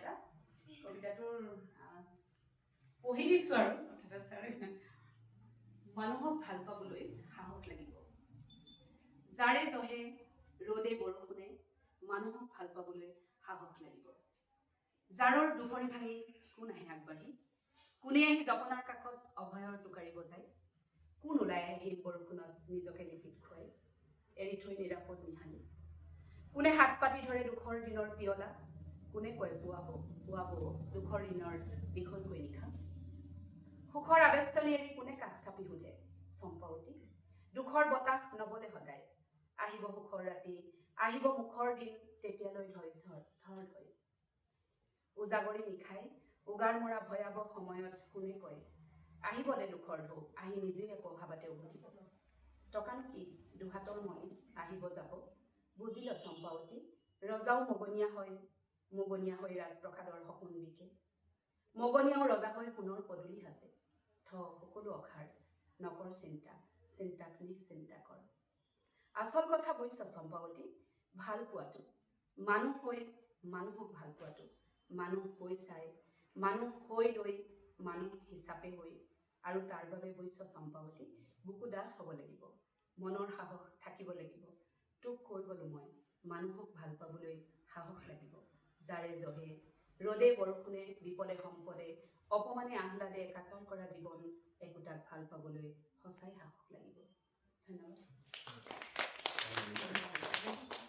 এটা কবিতাটোৰ পঢ়ি দিছোঁ আৰু কথাটো ছাৰ মানুহক ভাল পাবলৈ সাহস লাগিব যাৰে জহে ৰ'দে বৰষুণে মানুহক ভাল পাবলৈ সাহস লাগিব যাৰৰ দুখৰি ভাঙি কোন আহে আগবাঢ়ি কোনে আহি জপনাৰ কাষত অভয়ৰ টোকাৰি বজায় কোন ওলাই আহে শিল বৰষুণত নিজকে লিপিত খুৱাই এৰি থৈ নিৰাপদ নিহালি কোনে হাত পাতি ধৰে দুখৰ দিনৰ পিয়লা কোনে কয় পুৱাব দুখৰ দিনৰ দীঘলকৈ নিশা সুখৰ আবেষ্টনী এৰি কোনে কাষ চাপি সোধে চম্পাৱতী দুখৰ বতাহ নবলে সদায় আহিব সুখৰ ৰাতি আহিব মুখৰ দিন তেতিয়ালৈ ধৈৰ্য উজাগৰি নিশাই উগাৰ মৰা ভয়াৱহ সময়ত কোনে কয় আহিবলে দুখৰ ঢৌ আহি নিজে একো ভাবাতে উভতিব টকানো কি দুহাতৰ মলি আহিব যাব বুজিল চম্পাৱতী ৰজাও মগনীয়া হৈ ৰাজপ্ৰসাদৰ সপোন বিকে মগনীয়াও ৰজা হৈ সোণৰ পদূলি সাজে সকলো অসাৰ নকৰ চিন্তাক নিশ্চিন্তা কৰ আচল কথা বুজিছ চম্পাৱতী ভাল পোৱাটো মানুহ হৈ মানুহক ভাল পোৱাটো মানুহ হৈ চাই মানুহ হৈ লৈ মানুহ হিচাপে হৈ আৰু তাৰ বাবে বুজিছ চম্পাৱতী বুকু ডাঠ হ'ব লাগিব মনৰ সাহস থাকিব লাগিব তোক কৈ গ'লো মই মানুহক ভাল পাবলৈ সাহস লাগিব যাৰে জহে ৰ'দে বৰষুণে বিপদে সম্পদে অপমানে আহ্লাদে একাকাৰ কৰা জীৱন একোটাক ভাল পাবলৈ সঁচাই সাহস লাগিব ধন্যবাদ